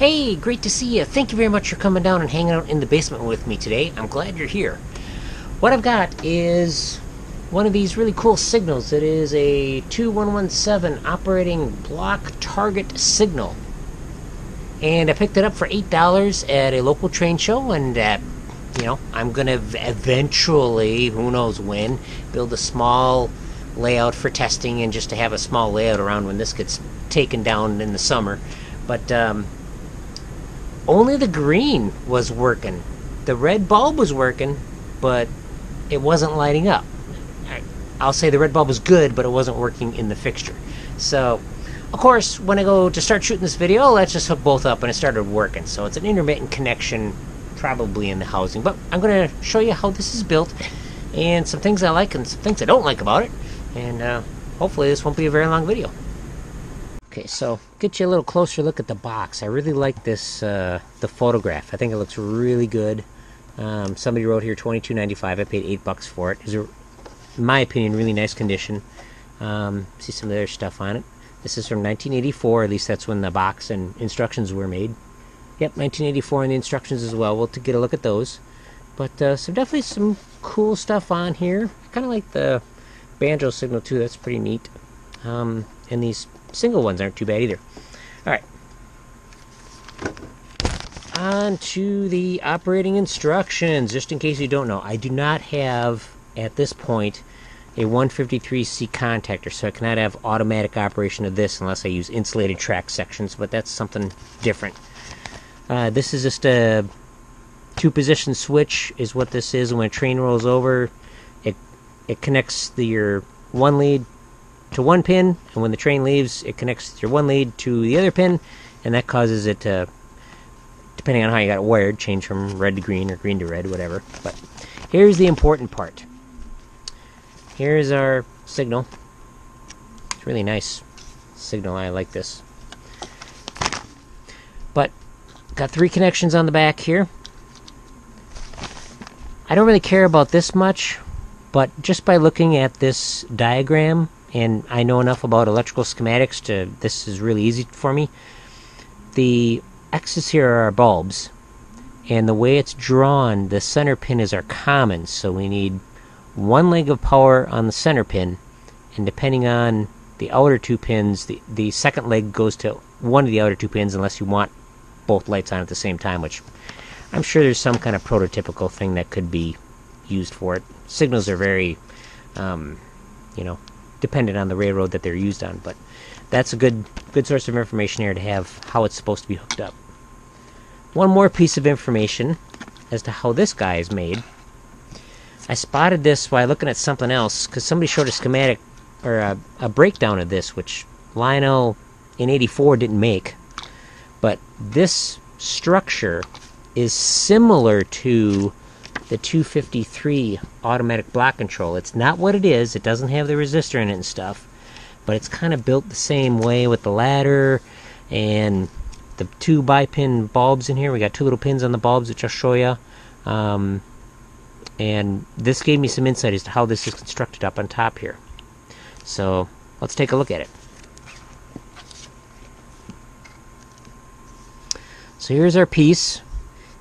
Hey, great to see you. Thank you very much for coming down and hanging out in the basement with me today. I'm glad you're here. What I've got is one of these really cool signals. It is a 2117 operating block target signal. And I picked it up for $8 at a local train show, and I'm going to eventually, who knows when, build a small layout for testing and just to have a small layout around when this gets taken down in the summer. But only the green was working. The red bulb was working, but it wasn't lighting up. I'll say the red bulb was good, but it wasn't working in the fixture. So, of course, when I go to start shooting this video, let's just hook both up, and it started working. So it's an intermittent connection, probably in the housing. But I'm going to show you how this is built, and some things I like and some things I don't like about it. And hopefully this won't be a very long video. Okay, so get you a little closer look at the box. I really like this, the photograph. I think it looks really good. Somebody wrote here $22.95. I paid $8 for it. It's, in my opinion, really nice condition. See some of their stuff on it. This is from 1984. At least that's when the box and instructions were made. Yep, 1984 and the instructions as well. We'll get a look at those. But so definitely some cool stuff on here. Kind of like the banjo signal too. That's pretty neat. And these single ones aren't too bad either. Alright. On to the operating instructions. Just in case you don't know, I do not have, at this point, a 153C contactor, so I cannot have automatic operation of this unless I use insulated track sections, but that's something different. This is just a two-position switch is what this is. When a train rolls over, it connects your one lead to one pin, and when the train leaves, it connects your one lead to the other pin, and that causes it to, depending on how you got it wired, change from red to green or green to red, whatever. But here's the important part. Here's our signal. It's really nice signal. I like this. But got 3 connections on the back here. I don't really care about this much, but just by looking at this diagram, and I know enough about electrical schematics to, this is really easy for me. The X's here are our bulbs, and the way it's drawn, the center pin is our common, so we need one leg of power on the center pin, and depending on the outer 2 pins, the second leg goes to one of the outer 2 pins unless you want both lights on at the same time, which I'm sure there's some kind of prototypical thing that could be used for it. Signals are very, dependent on the railroad that they're used on, but that's a good source of information here to have how it's supposed to be hooked up. One more piece of information as to how this guy is made. I spotted this while looking at something else, because somebody showed a schematic, or a breakdown of this, which Lionel in '84 didn't make. But this structure is similar to the 253 automatic block control. It's not what it is. It doesn't have the resistor in it and stuff, but it's kind of built the same way with the ladder and the 2 bi-pin bulbs in here. We got 2 little pins on the bulbs, which I'll show you. And this gave me some insight as to how this is constructed up on top here. So let's take a look at it. So here's our piece,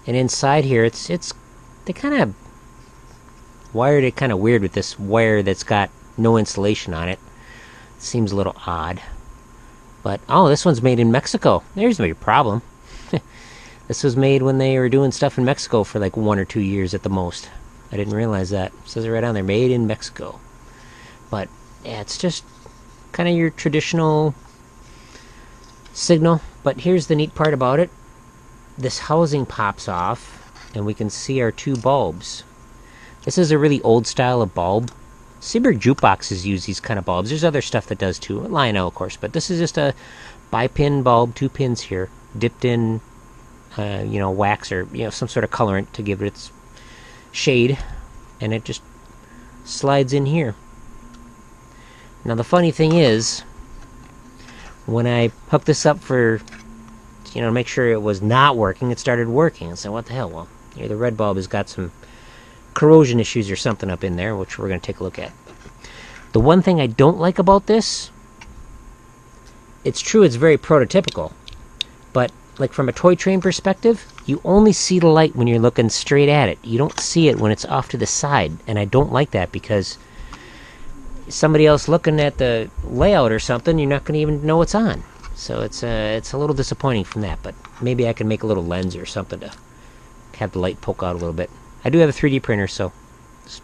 and inside here they kind of wired it kind of weird with this wire that's got no insulation on it. Seems a little odd. But, oh, this one's made in Mexico. There's no problem. This was made when they were doing stuff in Mexico for like 1 or 2 years at the most. I didn't realize that. It says it right on there, made in Mexico. But, yeah, it's just kind of your traditional signal. But here's the neat part about it. This housing pops off, and we can see our 2 bulbs. This is a really old style of bulb. Seaberg jukeboxes use these kind of bulbs. There's other stuff that does too. Lionel, of course, but this is just a bi-pin bulb, 2 pins here, dipped in, wax or some sort of colorant to give it its shade, and it just slides in here. Now the funny thing is, when I hooked this up for to make sure it was not working, it started working. I said, what the hell? Well, the red bulb has got some corrosion issues or something up in there, which we're going to take a look at. The one thing I don't like about this, it's true it's very prototypical, but like from a toy train perspective, you only see the light when you're looking straight at it. You don't see it when it's off to the side, and I don't like that because somebody else looking at the layout or something, you're not going to even know it's on. So it's a little disappointing from that, but maybe I can make a little lens or something to have the light poke out a little bit. I do have a 3D printer, so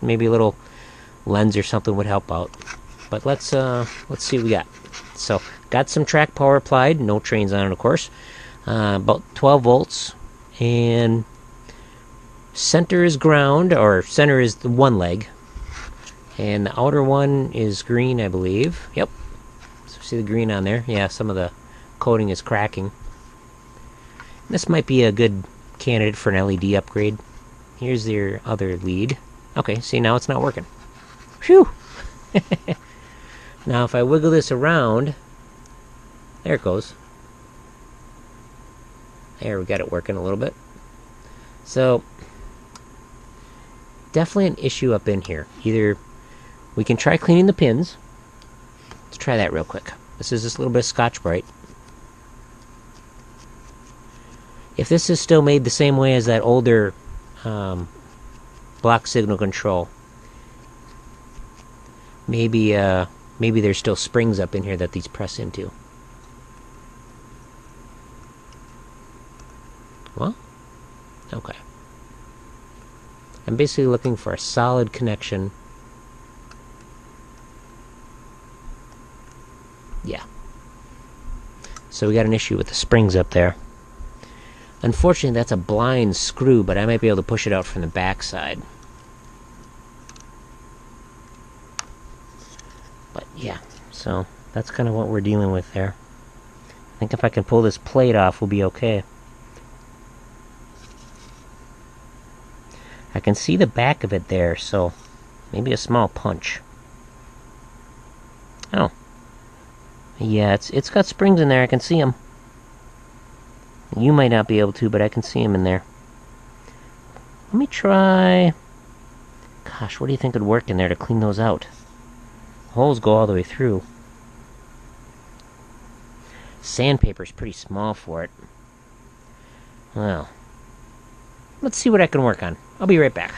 maybe a little lens or something would help out. But let's see what we got. So got some track power applied, no trains on it, of course. About 12 volts, and center is ground, or center is the one leg, and the outer one is green, I believe. Yep. So see the green on there? Yeah, some of the coating is cracking. This might be a good candidate for an LED upgrade. Here's your other lead. Okay, see, now it's not working. Phew! Now if I wiggle this around, there it goes. There, we got it working a little bit. So definitely an issue up in here. Either we can try cleaning the pins. Let's try that real quick. This is just a little bit of Scotch-Brite. If this is still made the same way as that older block signal control, maybe there's still springs up in here that these press into. Well, okay. I'm basically looking for a solid connection. Yeah. So we got an issue with the springs up there. Unfortunately, that's a blind screw, but I might be able to push it out from the back side. But yeah, so that's kind of what we're dealing with there. I think if I can pull this plate off, we'll be okay. I can see the back of it there, so maybe a small punch. Oh. Yeah, it's got springs in there. I can see them. You might not be able to, but I can see them in there. Let me try... Gosh, what do you think would work in there to clean those out? Holes go all the way through. Sandpaper's pretty small for it. Well, let's see what I can work on. I'll be right back.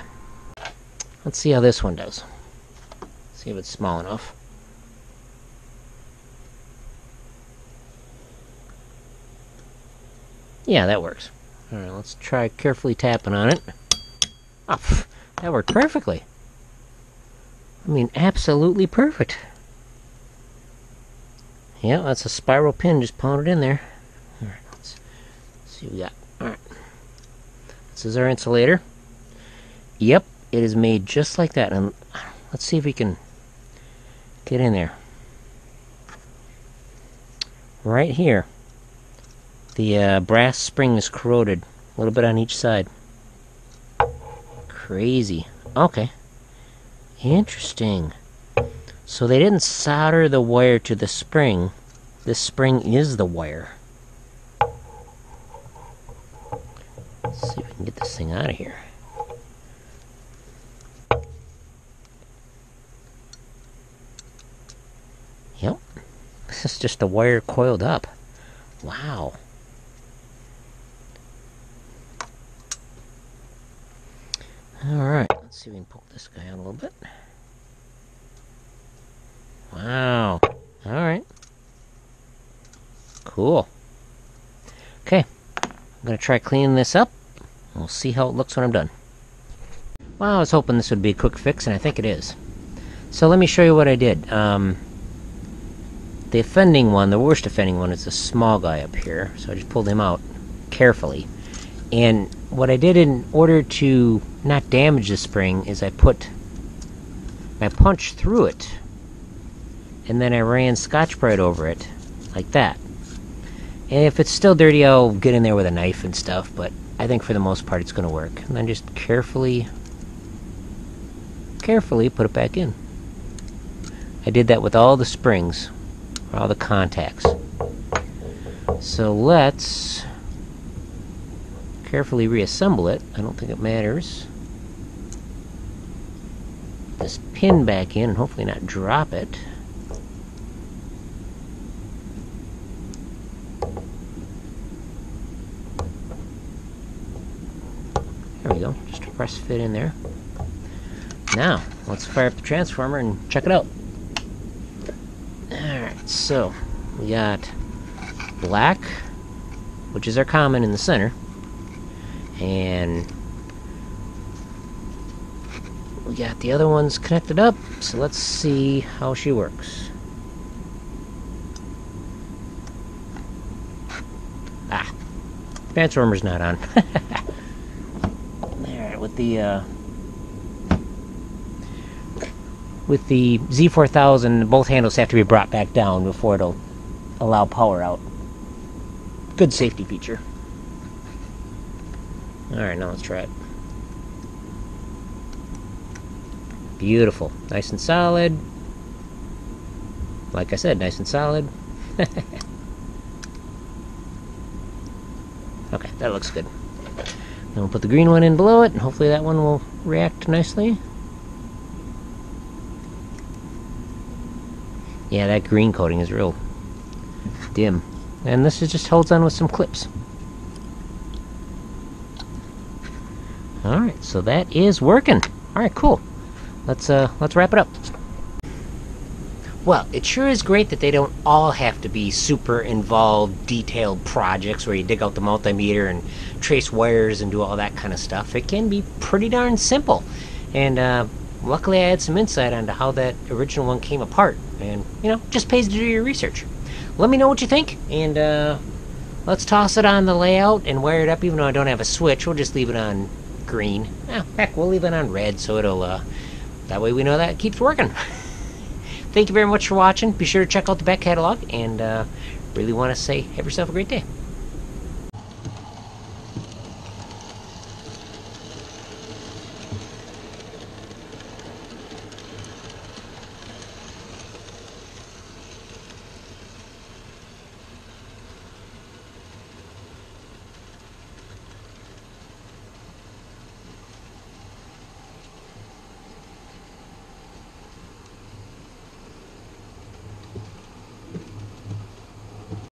Let's see how this one does. See if it's small enough. Yeah, that works. Alright, let's try carefully tapping on it. Oh, that worked perfectly. I mean, absolutely perfect. Yeah, that's a spiral pin just pounded in there. Alright, let's see what we got. Alright. This is our insulator. Yep, it is made just like that. And let's see if we can get in there. Right here. The brass spring is corroded. A little bit on each side. Crazy. Okay. Interesting. So they didn't solder the wire to the spring. This spring is the wire. Let's see if we can get this thing out of here. Yep. This is just the wire coiled up. Wow. Alright, let's see if we can poke this guy out a little bit. Wow. Alright. Cool. Okay. I'm going to try cleaning this up. We'll see how it looks when I'm done. Well, I was hoping this would be a quick fix, and I think it is. So let me show you what I did. The offending one, the worst offending one, is the small guy up here. So I just pulled him out carefully. And what I did in order to not damage the spring is I put my punch through it, and then I ran Scotch-Brite over it, like that. And if it's still dirty, I'll get in there with a knife and stuff, but I think for the most part it's going to work. And then just carefully put it back in. I did that with all the springs, or all the contacts. So let's carefully reassemble it. I don't think it matters. Put this pin back in and hopefully not drop it. There we go. Just a press fit in there. Now, let's fire up the transformer and check it out. Alright, so we got black, which is our common in the center, and we got the other ones connected up, so let's see how she works. Ah, transformer's not on. There, with the Z4000, both handles have to be brought back down before it'll allow power out. Good safety feature. Alright, now let's try it. Beautiful. Nice and solid. Like I said, nice and solid. Okay, that looks good. Then we'll put the green one in below it, and hopefully that one will react nicely. Yeah, that green coating is real dim. And this just holds on with some clips. Alright, so that is working. Alright, cool. Let's wrap it up. Well, it sure is great that they don't all have to be super involved, detailed projects where you dig out the multimeter and trace wires and do all that kind of stuff. It can be pretty darn simple. And luckily I had some insight onto how that original one came apart. And, you know, just pays to do your research. Let me know what you think, and let's toss it on the layout and wire it up. Even though I don't have a switch, we'll just leave it on green. Heck, we'll leave it on red, so it'll, that way we know that it keeps working. Thank you very much for watching. Be sure to check out the back catalog, and really want to say, have yourself a great day.